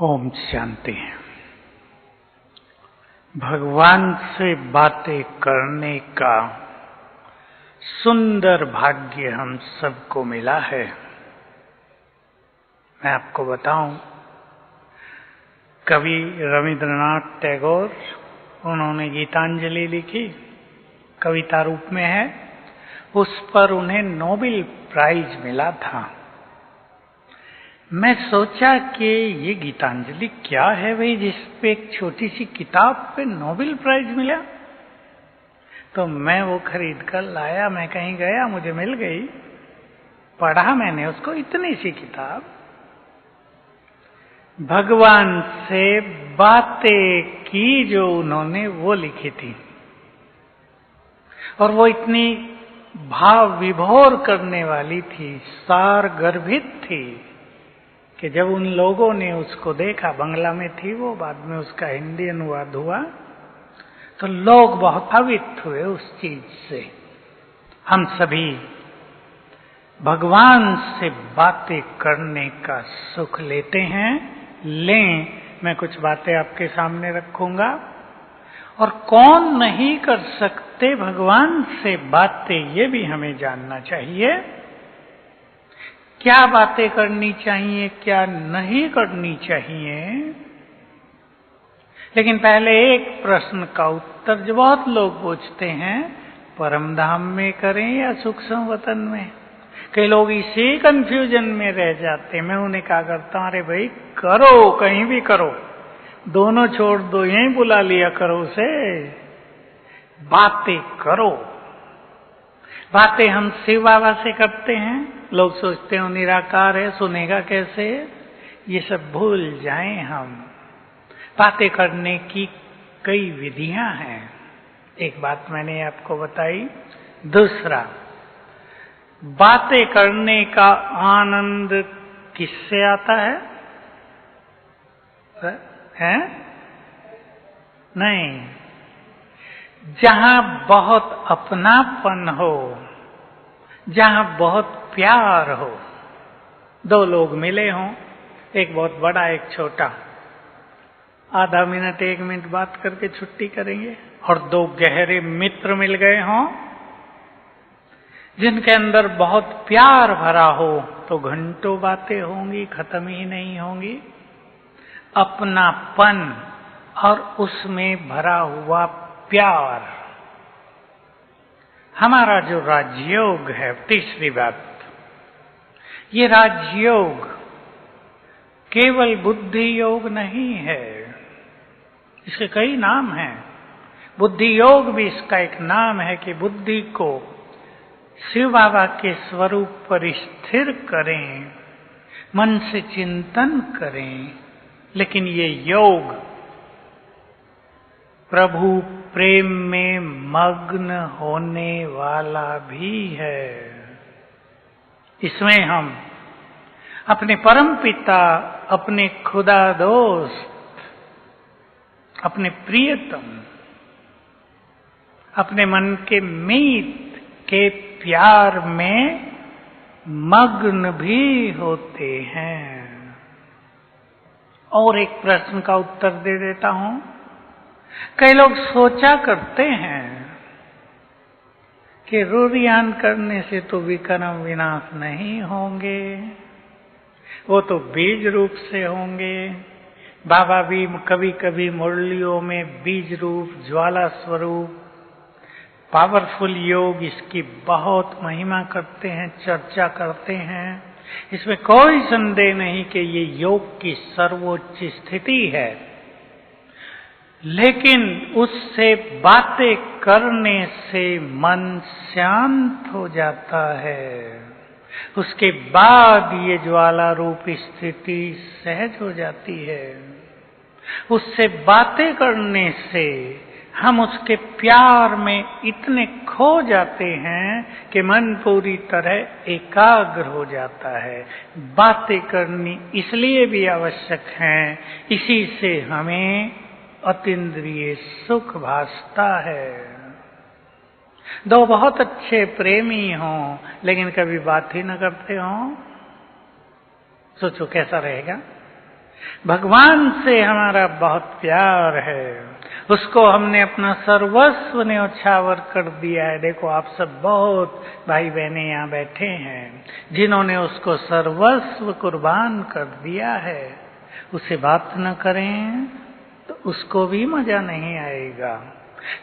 ओम शांति। भगवान से बातें करने का सुंदर भाग्य हम सबको मिला है। मैं आपको बताऊं, कवि रविंद्रनाथ टैगोर, उन्होंने गीतांजलि लिखी, कविता रूप में है। उस पर उन्हें नोबेल प्राइज मिला था। मैं सोचा कि ये गीतांजलि क्या है भाई, जिस पे एक छोटी सी किताब पे नोबेल प्राइज मिला। तो मैं वो खरीद कर लाया। मैं कहीं गया, मुझे मिल गई, पढ़ा मैंने उसको। इतनी सी किताब, भगवान से बातें की जो उन्होंने वो लिखी थी, और वो इतनी भाव विभोर करने वाली थी, सार गर्भित थी कि जब उन लोगों ने उसको देखा, बंगला में थी वो, बाद में उसका हिंदी अनुवाद हुआ, तो लोग बहुत प्रभावित हुए उस चीज से। हम सभी भगवान से बातें करने का सुख लेते हैं। लें, मैं कुछ बातें आपके सामने रखूंगा। और कौन नहीं कर सकते भगवान से बातें, ये भी हमें जानना चाहिए। क्या बातें करनी चाहिए, क्या नहीं करनी चाहिए। लेकिन पहले एक प्रश्न का उत्तर जो बहुत लोग पूछते हैं, परम धाम में करें या सूक्ष्म वतन में। कई लोग इसी कंफ्यूजन में रह जाते हैं। मैं उन्हें कहा करता हूं, अरे भाई करो, कहीं भी करो, दोनों छोड़ दो, यहीं बुला लिया करो उसे। बातें करो। बातें हम शिव बाबा से करते हैं। लोग सोचते हैं वो निराकार है, सुनेगा कैसे। ये सब भूल जाएं हम। बातें करने की कई विधियां हैं। एक बात मैंने आपको बताई। दूसरा, बातें करने का आनंद किससे आता है? नहीं, जहां बहुत अपनापन हो, जहां बहुत प्यार हो। दो लोग मिले हों, एक बहुत बड़ा एक छोटा, आधा मिनट एक मिनट बात करके छुट्टी करेंगे। और दो गहरे मित्र मिल गए हों, जिनके अंदर बहुत प्यार भरा हो, तो घंटों बातें होंगी, खत्म ही नहीं होंगी। अपनापन और उसमें भरा हुआ प्यार, हमारा जो राजयोग है। तीसरी बात, ये राजयोग केवल बुद्धि योग नहीं है, इसके कई नाम हैं। बुद्धि योग भी इसका एक नाम है कि बुद्धि को शिव बाबा के स्वरूप पर स्थिर करें, मन से चिंतन करें। लेकिन ये योग प्रभु प्रेम में मग्न होने वाला भी है। इसमें हम अपने परम पिता, अपने खुदा दोस्त, अपने प्रियतम, अपने मन के मीत के प्यार में मग्न भी होते हैं। और एक प्रश्न का उत्तर दे देता हूं। कई लोग सोचा करते हैं कि रुरियान करने से तो विकर्म विनाश नहीं होंगे, वो तो बीज रूप से होंगे। बाबा भी कभी कभी मुरलियों में बीज रूप, ज्वाला स्वरूप, पावरफुल योग, इसकी बहुत महिमा करते हैं, चर्चा करते हैं। इसमें कोई संदेह नहीं कि ये योग की सर्वोच्च स्थिति है। लेकिन उससे बातें करने से मन शांत हो जाता है। उसके बाद ये ज्वाला रूप स्थिति सहज हो जाती है। उससे बातें करने से हम उसके प्यार में इतने खो जाते हैं कि मन पूरी तरह एकाग्र हो जाता है। बातें करनी इसलिए भी आवश्यक है, इसी से हमें अतीन्द्रिय सुख भासता है। दो बहुत अच्छे प्रेमी हों, लेकिन कभी बात ही न करते हों, सोचो कैसा रहेगा। भगवान से हमारा बहुत प्यार है, उसको हमने अपना सर्वस्व न्यौछावर कर दिया है। देखो आप सब बहुत भाई बहनें यहाँ बैठे हैं जिन्होंने उसको सर्वस्व कुर्बान कर दिया है। उसे बात न करें तो उसको भी मजा नहीं आएगा।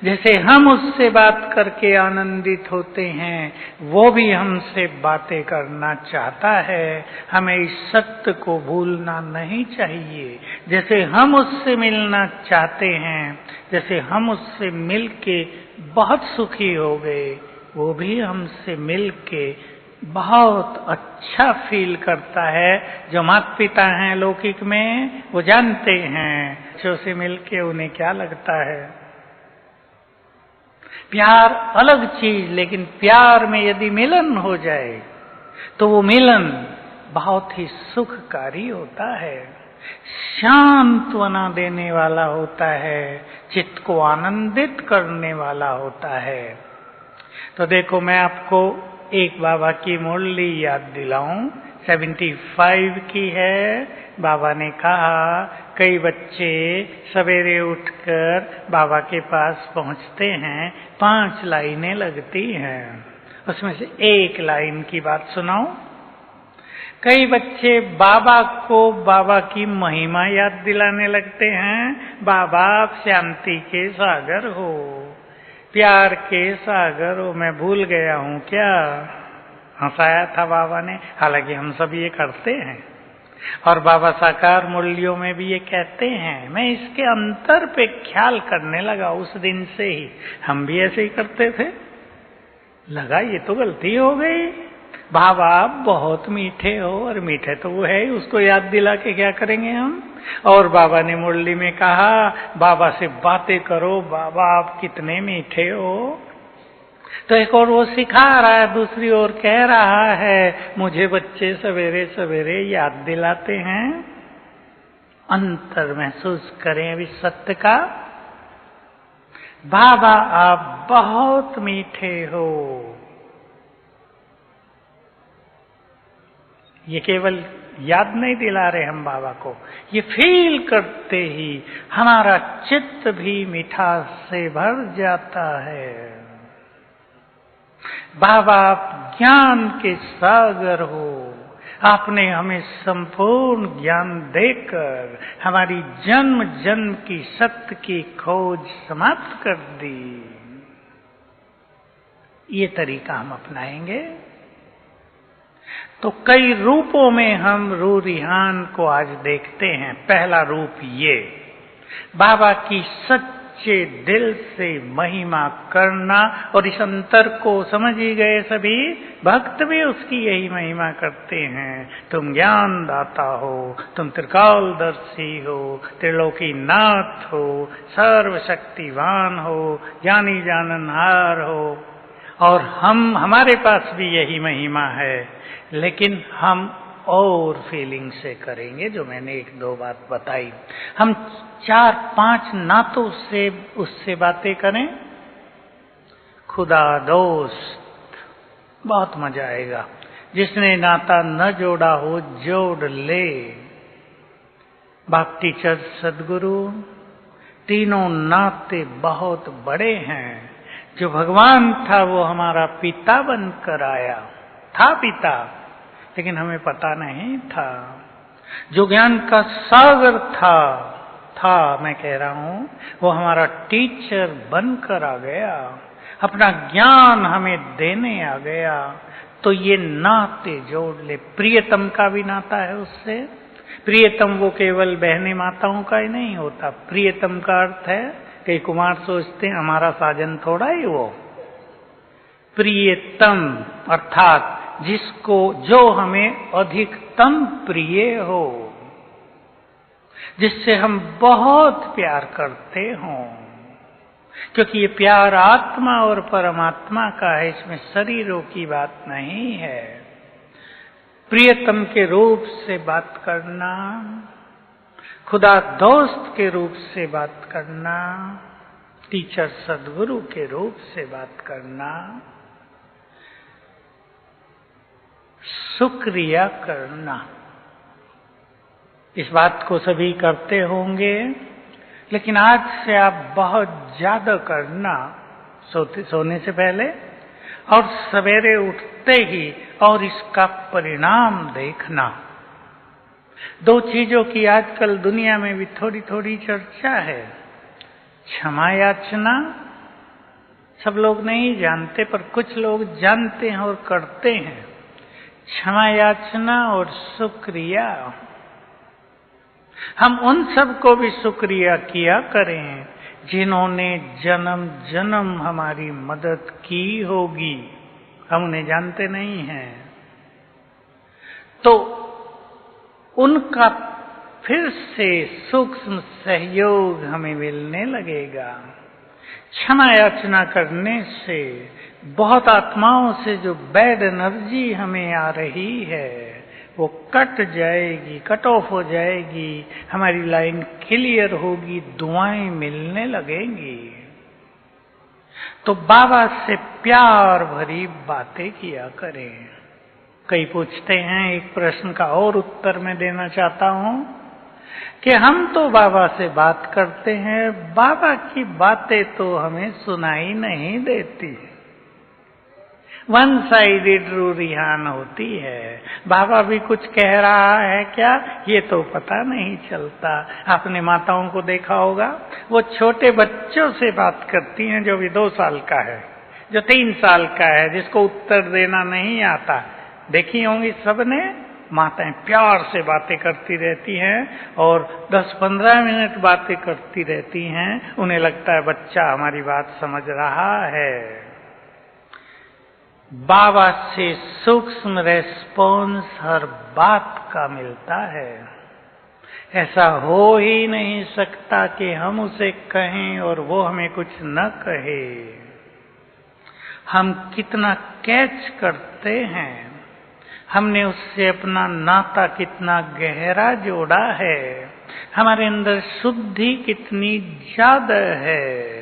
जैसे हम उससे बात करके आनंदित होते हैं, वो भी हमसे बातें करना चाहता है। हमें इस सत्य को भूलना नहीं चाहिए। जैसे हम उससे मिलना चाहते हैं, जैसे हम उससे मिलके बहुत सुखी हो गए, वो भी हमसे मिलके बहुत अच्छा फील करता है। जो माता पिता हैं लौकिक में, वो जानते हैं बच्चों से मिलके उन्हें क्या लगता है। प्यार अलग चीज, लेकिन प्यार में यदि मिलन हो जाए तो वो मिलन बहुत ही सुखकारी होता है, सांत्वना देने वाला होता है, चित्त को आनंदित करने वाला होता है। तो देखो मैं आपको एक बाबा की मुरली याद दिलाऊं, 75 की है। बाबा ने कहा कई बच्चे सवेरे उठकर बाबा के पास पहुंचते हैं, 5 लाइनें लगती हैं, उसमें से एक लाइन की बात सुनाऊं। कई बच्चे बाबा को बाबा की महिमा याद दिलाने लगते हैं। बाबा आप शांति के सागर हो, प्यार के सागर हो, मैं भूल गया हूं क्या। हंसाया था बाबा ने। हालांकि हम सब ये करते हैं और बाबा साकार मुरलियों में भी ये कहते हैं। मैं इसके अंतर पे ख्याल करने लगा उस दिन से ही। हम भी ऐसे ही करते थे, लगा ये तो गलती हो गई। बाबा आप बहुत मीठे हो, और मीठे तो वो है ही, उसको याद दिला के क्या करेंगे हम। और बाबा ने मुरली में कहा बाबा से बातें करो, बाबा आप कितने मीठे हो। तो एक और वो सिखा रहा है, दूसरी ओर कह रहा है मुझे बच्चे सवेरे सवेरे याद दिलाते हैं। अंतर महसूस करें अभी सत्य का। बाबा आप बहुत मीठे हो, ये केवल याद नहीं दिला रहे हम बाबा को, ये फील करते ही हमारा चित्त भी मिठास से भर जाता है। बाबा आप ज्ञान के सागर हो, आपने हमें संपूर्ण ज्ञान देकर हमारी जन्म जन्म की सत्य की खोज समाप्त कर दी। ये तरीका हम अपनाएंगे तो कई रूपों में हम रूरिहान को आज देखते हैं। पहला रूप ये, बाबा की सच्चे दिल से महिमा करना, और इस अंतर को समझ ही गए सभी भक्त भी उसकी यही महिमा करते हैं। तुम ज्ञान दाता हो, तुम त्रिकालदर्शी हो, त्रिलोकी नाथ हो, सर्वशक्तिवान हो, ज्ञानी जाननहार हो। और हमारे पास भी यही महिमा है, लेकिन हम और फीलिंग से करेंगे, जो मैंने 1-2 बात बताई। हम 4-5 नातों से उससे बातें करें। खुदा दोस्त, बहुत मजा आएगा। जिसने नाता न जोड़ा हो जोड़ ले। बाप टीचर सदगुरु, तीनों नाते बहुत बड़े हैं। जो भगवान था वो हमारा पिता बनकर आया था, पिता, लेकिन हमें पता नहीं था। जो ज्ञान का सागर था मैं कह रहा हूं, वो हमारा टीचर बनकर आ गया, अपना ज्ञान हमें देने आ गया। तो ये नाते जोड़ ले। प्रियतम का भी नाता है उससे। प्रियतम वो केवल बहने माताओं का ही नहीं होता। प्रियतम का अर्थ है, कई कुमार सोचते हैं हमारा साजन थोड़ा ही वो। प्रियतम अर्थात जिसको, जो हमें अधिकतम प्रिय हो, जिससे हम बहुत प्यार करते हों। क्योंकि ये प्यार आत्मा और परमात्मा का है, इसमें शरीरों की बात नहीं है। प्रियतम के रूप से बात करना, खुदा दोस्त के रूप से बात करना, टीचर सदगुरु के रूप से बात करना, शुक्रिया करना। इस बात को सभी करते होंगे, लेकिन आज से आप बहुत ज्यादा करना, सोने से पहले और सवेरे उठते ही, और इसका परिणाम देखना। दो चीजों की आजकल दुनिया में भी थोड़ी थोड़ी चर्चा है। क्षमा याचना सब लोग नहीं जानते, पर कुछ लोग जानते हैं और करते हैं। क्षमा याचना और शुक्रिया। हम उन सबको भी शुक्रिया किया करें जिन्होंने जन्म जन्म हमारी मदद की होगी, हम उन्हें जानते नहीं हैं, तो उनका फिर से सूक्ष्म सहयोग हमें मिलने लगेगा। क्षमा याचना करने से बहुत आत्माओं से जो बैड एनर्जी हमें आ रही है वो कट जाएगी, कट ऑफ हो जाएगी, हमारी लाइन क्लियर होगी, दुआएं मिलने लगेंगी। तो बाबा से प्यार भरी बातें किया करें। कई पूछते हैं, एक प्रश्न का और उत्तर मैं देना चाहता हूं कि हम तो बाबा से बात करते हैं, बाबा की बातें तो हमें सुनाई नहीं देती, वन साइडेड रूरिहान होती है। बाबा भी कुछ कह रहा है क्या, ये तो पता नहीं चलता। आपने माताओं को देखा होगा, वो छोटे बच्चों से बात करती हैं, जो भी 2 साल का है, जो 3 साल का है, जिसको उत्तर देना नहीं आता। देखी होंगी सबने, माताएं प्यार से बातें करती रहती हैं और 10-15 मिनट बातें करती रहती हैं। उन्हें लगता है बच्चा हमारी बात समझ रहा है। बाबा से सूक्ष्म रेस्पॉन्स हर बात का मिलता है। ऐसा हो ही नहीं सकता कि हम उसे कहें और वो हमें कुछ न कहे। हम कितना कैच करते हैं, हमने उससे अपना नाता कितना गहरा जोड़ा है, हमारे अंदर शुद्धि कितनी ज्यादा है।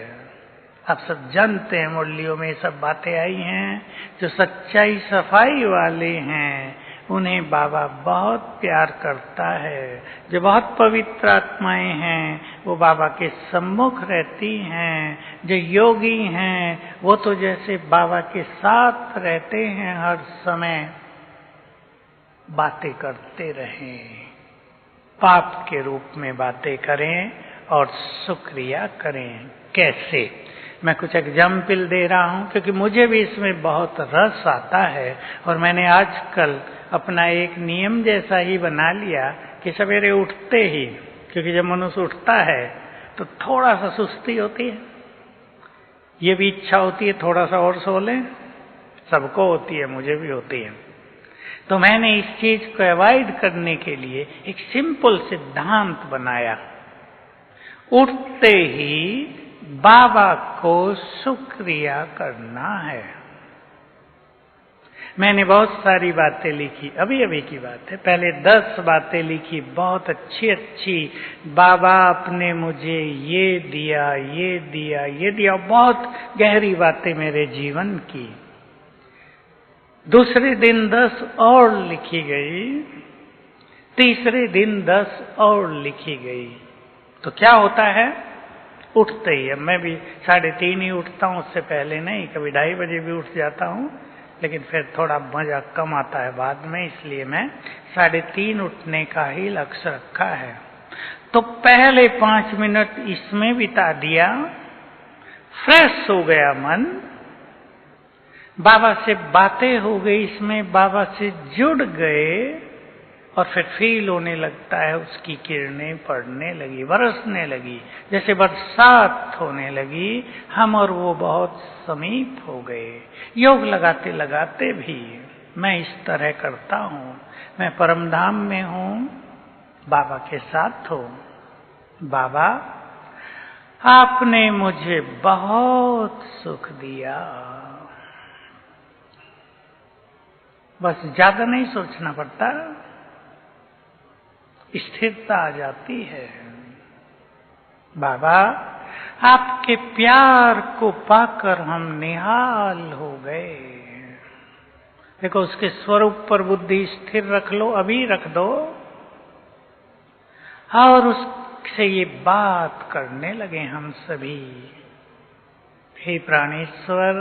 आप सब जानते हैं, मुरलियों में सब बातें आई हैं। जो सच्चाई सफाई वाले हैं उन्हें बाबा बहुत प्यार करता है। जो बहुत पवित्र आत्माएं हैं वो बाबा के सम्मुख रहती हैं। जो योगी हैं वो तो जैसे बाबा के साथ रहते हैं, हर समय बातें करते रहें, पाप के रूप में बातें करें और शुक्रिया करें। कैसे? मैं कुछ एग्जाम्पल दे रहा हूं, क्योंकि मुझे भी इसमें बहुत रस आता है और मैंने आजकल अपना एक नियम जैसा ही बना लिया कि सवेरे उठते ही, क्योंकि जब मनुष्य उठता है तो थोड़ा सा सुस्ती होती है, ये भी इच्छा होती है थोड़ा सा और सो लें, सबको होती है, मुझे भी होती है। तो मैंने इस चीज को अवॉइड करने के लिए एक सिंपल सिद्धांत बनाया, उठते ही बाबा को शुक्रिया करना है। मैंने बहुत सारी बातें लिखी, अभी अभी की बात है, पहले 10 बातें लिखी, बहुत अच्छी अच्छी। बाबा आपने मुझे ये दिया, ये दिया, ये दिया, बहुत गहरी बातें मेरे जीवन की। दूसरे दिन 10 और लिखी गई, तीसरे दिन 10 और लिखी गई। तो क्या होता है, उठते ही, अब मैं भी 3:30 ही उठता हूँ, उससे पहले नहीं, कभी 2:30 बजे भी उठ जाता हूँ, लेकिन फिर थोड़ा मजा कम आता है बाद में, इसलिए मैं 3:30 उठने का ही लक्ष्य रखा है। तो पहले 5 मिनट इसमें बिता दिया, फ्रेश हो गया मन, बाबा से बातें हो गई, इसमें बाबा से जुड़ गए और फिर फील होने लगता है, उसकी किरणें पड़ने लगी, बरसने लगी, जैसे बरसात होने लगी। हम और वो बहुत समीप हो गए। योग लगाते लगाते भी मैं इस तरह करता हूँ। मैं परमधाम में हूँ, बाबा के साथ हूँ। बाबा आपने मुझे बहुत सुख दिया। बस ज्यादा नहीं सोचना पड़ता, स्थिरता आ जाती है। बाबा आपके प्यार को पाकर हम निहाल हो गए। देखो, उसके स्वरूप पर बुद्धि स्थिर रख लो, अभी रख दो, और उससे ये बात करने लगे हम सभी, हे प्राणेश्वर,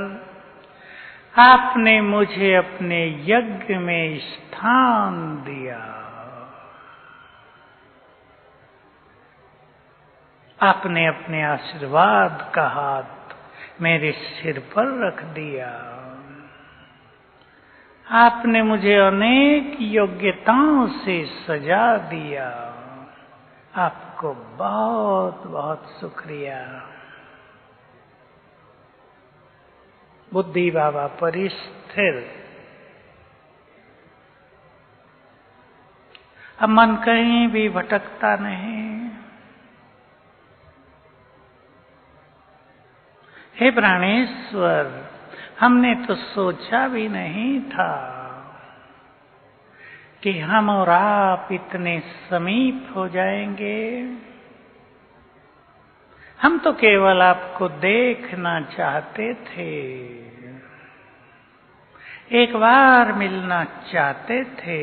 आपने मुझे अपने यज्ञ में स्थान दिया, आपने अपने आशीर्वाद का हाथ मेरे सिर पर रख दिया, आपने मुझे अनेक योग्यताओं से सजा दिया, आपको बहुत बहुत शुक्रिया। बुद्धि बाबा पर स्थिर। अब मन कहीं भी भटकता नहीं। हे प्राणेश्वर, हमने तो सोचा भी नहीं था कि हम और आप इतने समीप हो जाएंगे। हम तो केवल आपको देखना चाहते थे, एक बार मिलना चाहते थे।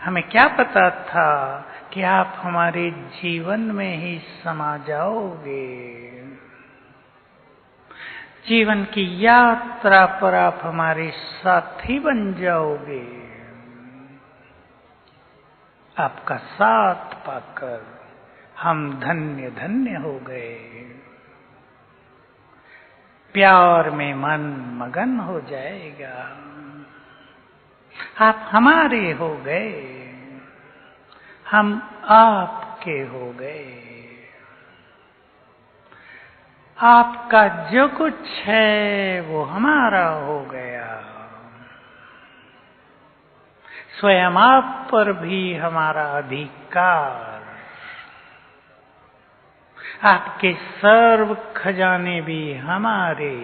हमें क्या पता था कि आप हमारे जीवन में ही समा जाओगे। जीवन की यात्रा पर आप हमारे साथी बन जाओगे। आपका साथ पाकर हम धन्य धन्य हो गए। प्यार में मन मगन हो जाएगा। आप हमारे हो गए, हम आपके हो गए। आपका जो कुछ है वो हमारा हो गया। स्वयं आप पर भी हमारा अधिकार। आपके सर्व खजाने भी हमारे।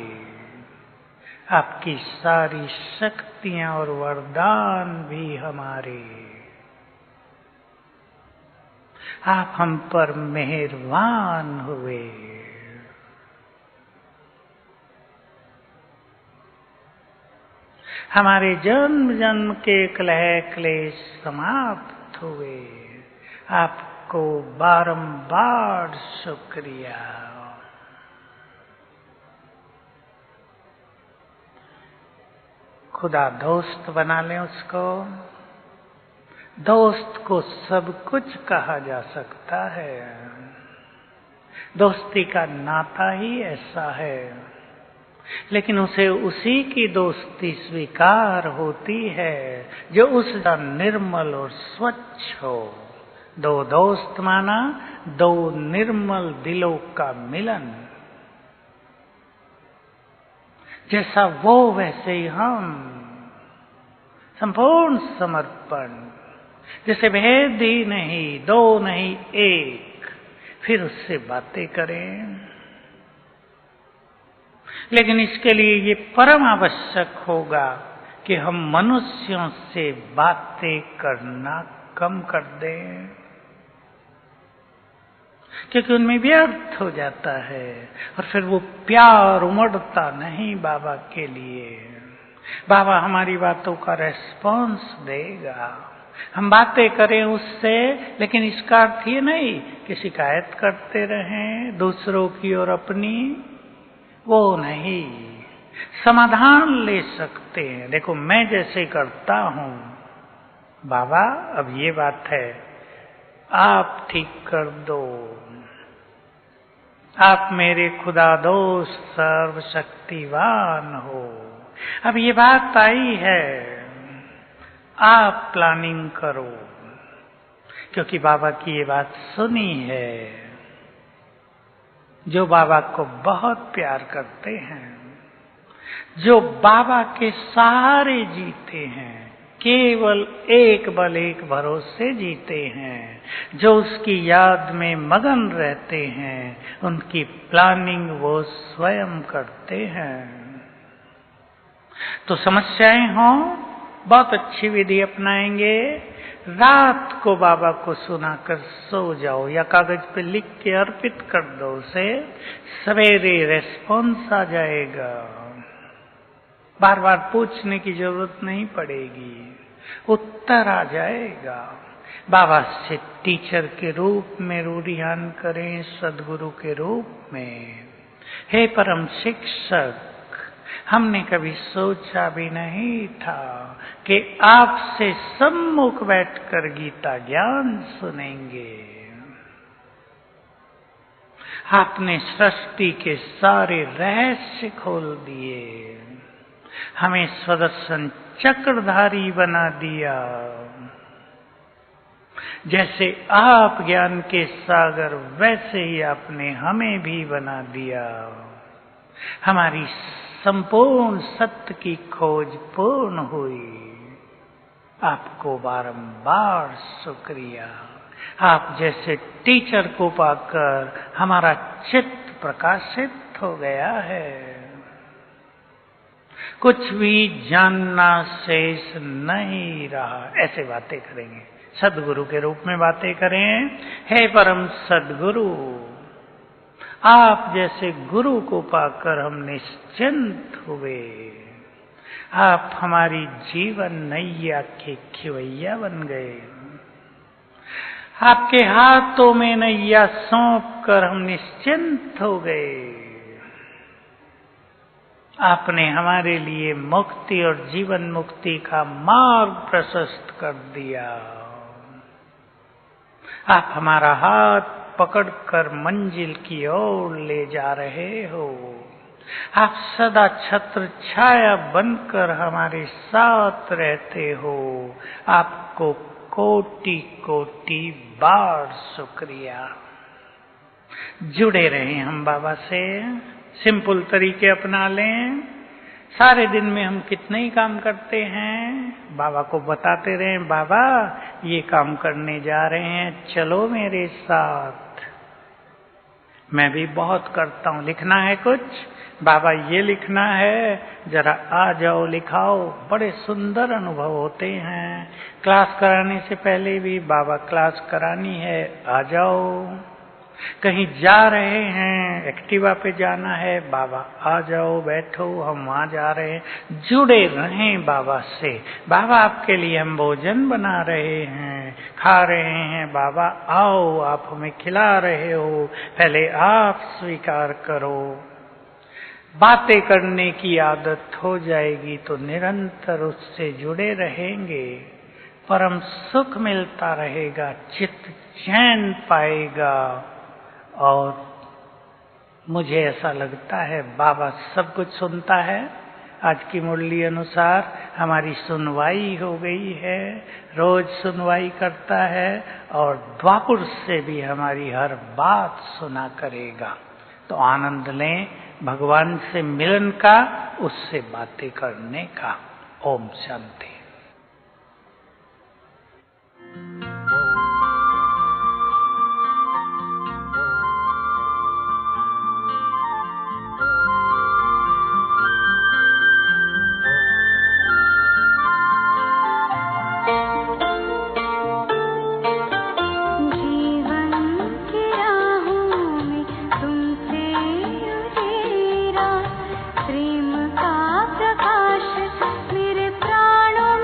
आपकी सारी शक्तियां और वरदान भी हमारे। आप हम पर मेहरबान हुए। हमारे जन्म जन्म के कलह क्लेश समाप्त हुए। आपको बारंबार शुक्रिया। खुदा दोस्त बना लें उसको। दोस्त को सब कुछ कहा जा सकता है। दोस्ती का नाता ही ऐसा है। लेकिन उसे उसी की दोस्ती स्वीकार होती है जो उसका निर्मल और स्वच्छ हो। दो दोस्त माना दो निर्मल दिलों का मिलन। जैसा वो वैसे ही हम। संपूर्ण समर्पण। जैसे भेद ही नहीं, दो नहीं एक। फिर उससे बातें करें। लेकिन इसके लिए ये परम आवश्यक होगा कि हम मनुष्यों से बातें करना कम कर दें, क्योंकि उनमें व्यर्थ हो जाता है और फिर वो प्यार उमड़ता नहीं बाबा के लिए। बाबा हमारी बातों का रेस्पॉन्स देगा। हम बातें करें उससे, लेकिन इसका अर्थ ये नहीं कि शिकायत करते रहें दूसरों की और अपनी। वो नहीं, समाधान ले सकते हैं। देखो मैं जैसे करता हूं, बाबा अब ये बात है, आप ठीक कर दो। आप मेरे खुदा दोस्त सर्वशक्तिवान हो। अब ये बात आई है, आप प्लानिंग करो। क्योंकि बाबा की ये बात सुनी है। जो बाबा को बहुत प्यार करते हैं, जो बाबा के सहारे जीते हैं, केवल एक बल एक भरोसे जीते हैं, जो उसकी याद में मगन रहते हैं, उनकी प्लानिंग वो स्वयं करते हैं। तो समस्याएं हों, बहुत अच्छी विधि अपनाएंगे। रात को बाबा को सुनाकर सो जाओ या कागज पे लिख के अर्पित कर दो उसे। सवेरे रेस्पॉन्स आ जाएगा। बार बार पूछने की जरूरत नहीं पड़ेगी, उत्तर आ जाएगा। बाबा से टीचर के रूप में रूढ़ियान करें, सदगुरु के रूप में। हे परम शिक्षक, हमने कभी सोचा भी नहीं था कि आपसे सम्मुख बैठकर गीता ज्ञान सुनेंगे। आपने सृष्टि के सारे रहस्य खोल दिए, हमें स्वदर्शन चक्रधारी बना दिया। जैसे आप ज्ञान के सागर, वैसे ही आपने हमें भी बना दिया। हमारी संपूर्ण सत्य की खोज पूर्ण हुई। आपको बारंबार शुक्रिया। आप जैसे टीचर को पाकर हमारा चित्त प्रकाशित हो गया है। कुछ भी जानना शेष नहीं रहा। ऐसे बातें करेंगे, सदगुरु के रूप में बातें करें। हे परम सदगुरु, आप जैसे गुरु को पाकर हम निश्चिंत हुए। आप हमारी जीवन नैया के खिवैया बन गए। आपके हाथों में नैया सौंप कर हम निश्चिंत हो गए। आपने हमारे लिए मुक्ति और जीवन मुक्ति का मार्ग प्रशस्त कर दिया। आप हमारा हाथ पकड़कर मंजिल की ओर ले जा रहे हो। आप सदा छत्र छाया बनकर हमारे साथ रहते हो। आपको कोटि कोटि बार शुक्रिया। जुड़े रहें हम बाबा से, सिंपल तरीके अपना लें। सारे दिन में हम कितने ही काम करते हैं, बाबा को बताते रहें, बाबा ये काम करने जा रहे हैं, चलो मेरे साथ। मैं भी बहुत करता हूँ। लिखना है कुछ, बाबा ये लिखना है, जरा आ जाओ लिखाओ। बड़े सुंदर अनुभव होते हैं। क्लास कराने से पहले भी बाबा क्लास करानी है, आ जाओ। कहीं जा रहे हैं, एक्टिवा पे जाना है, बाबा आ जाओ, बैठो, हम वहां जा रहे हैं। जुड़े रहें बाबा से। बाबा आपके लिए हम भोजन बना रहे हैं, खा रहे हैं, बाबा आओ, आप हमें खिला रहे हो, पहले आप स्वीकार करो। बातें करने की आदत हो जाएगी तो निरंतर उससे जुड़े रहेंगे। परम सुख मिलता रहेगा, चित्त चैन पाएगा। और मुझे ऐसा लगता है बाबा सब कुछ सुनता है। आज की मुरली अनुसार हमारी सुनवाई हो गई है, रोज सुनवाई करता है और द्वापुर से भी हमारी हर बात सुना करेगा। तो आनंद लें भगवान से मिलन का, उससे बातें करने का। ओम शांति। प्रेम का प्रकाश मेरे प्राणों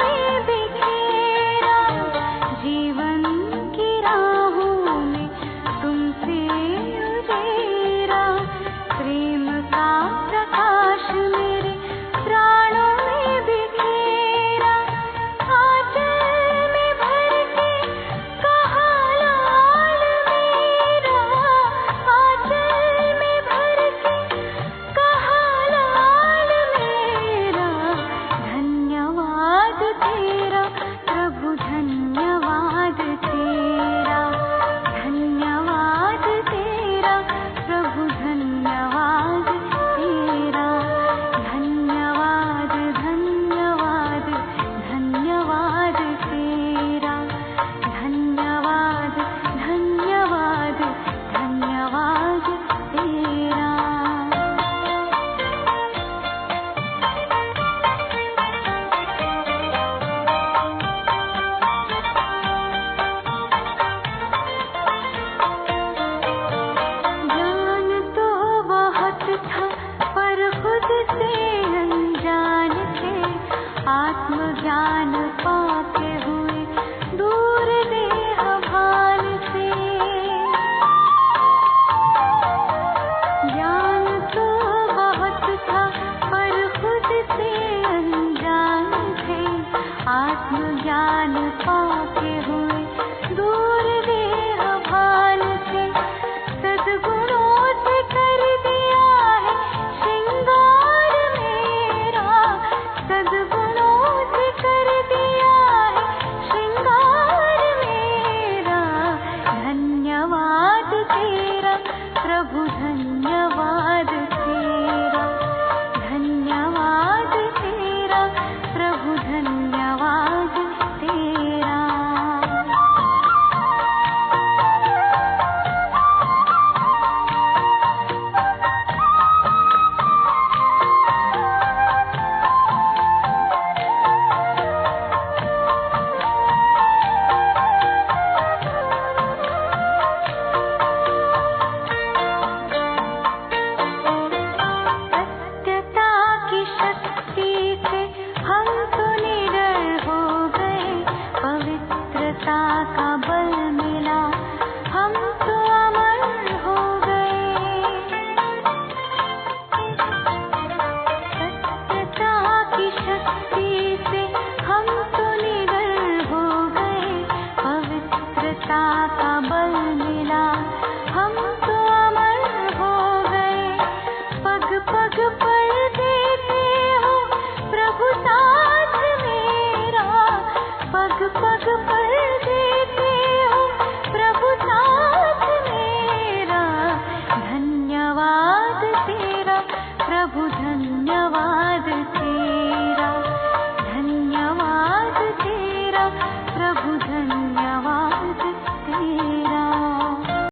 ताप